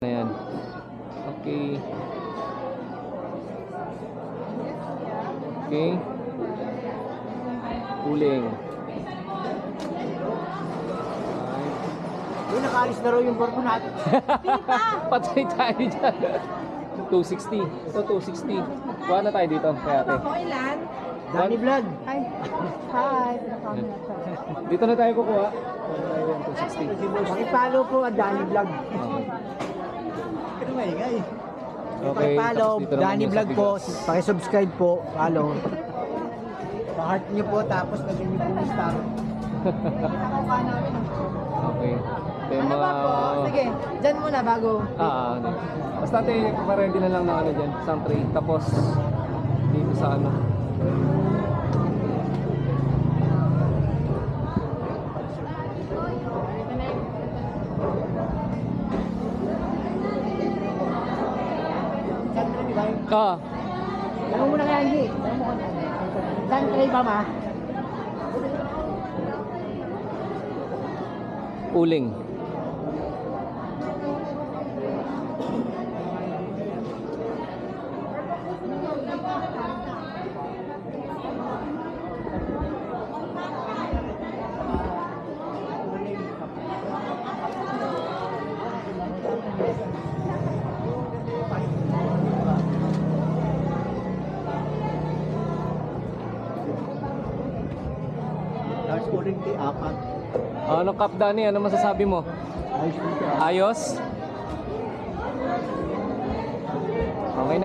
na yan. Okay. Okay. Uling. Yung nakaalis na raw yung barko natin. Patay tayo dyan. 260. Ito 260. Kuha na tayo dito. Kaya ate. Ako ilan? Danny Vlog. Hi. Hi. Dito na tayo kukuha. Kuha na tayo yung 260. Pakipalo po ang Danny Vlog. Okay. Ano maingay? Okay, Pakipalo, tapos dito naman Danny yung sa Vlog po. bigas. Pakisubscribe po. Follow. Pa-heart nyo po tapos lagyan nyo po yung star. Nakuha namin. Okay. Ito yung Ano ba po? Sige, dyan muna bago. ano. Basta ate, pa-ready na lang ng ano dyan. Isang tray. Tapos, dito sa ano. Ah, Tanong mo na kaya hindi. Tanong mo kung saan tray ba ma? uling. Charles Oring T. Apat. Ano Kap Dani, ano masasabi mo? Ayos po siya. Ayos?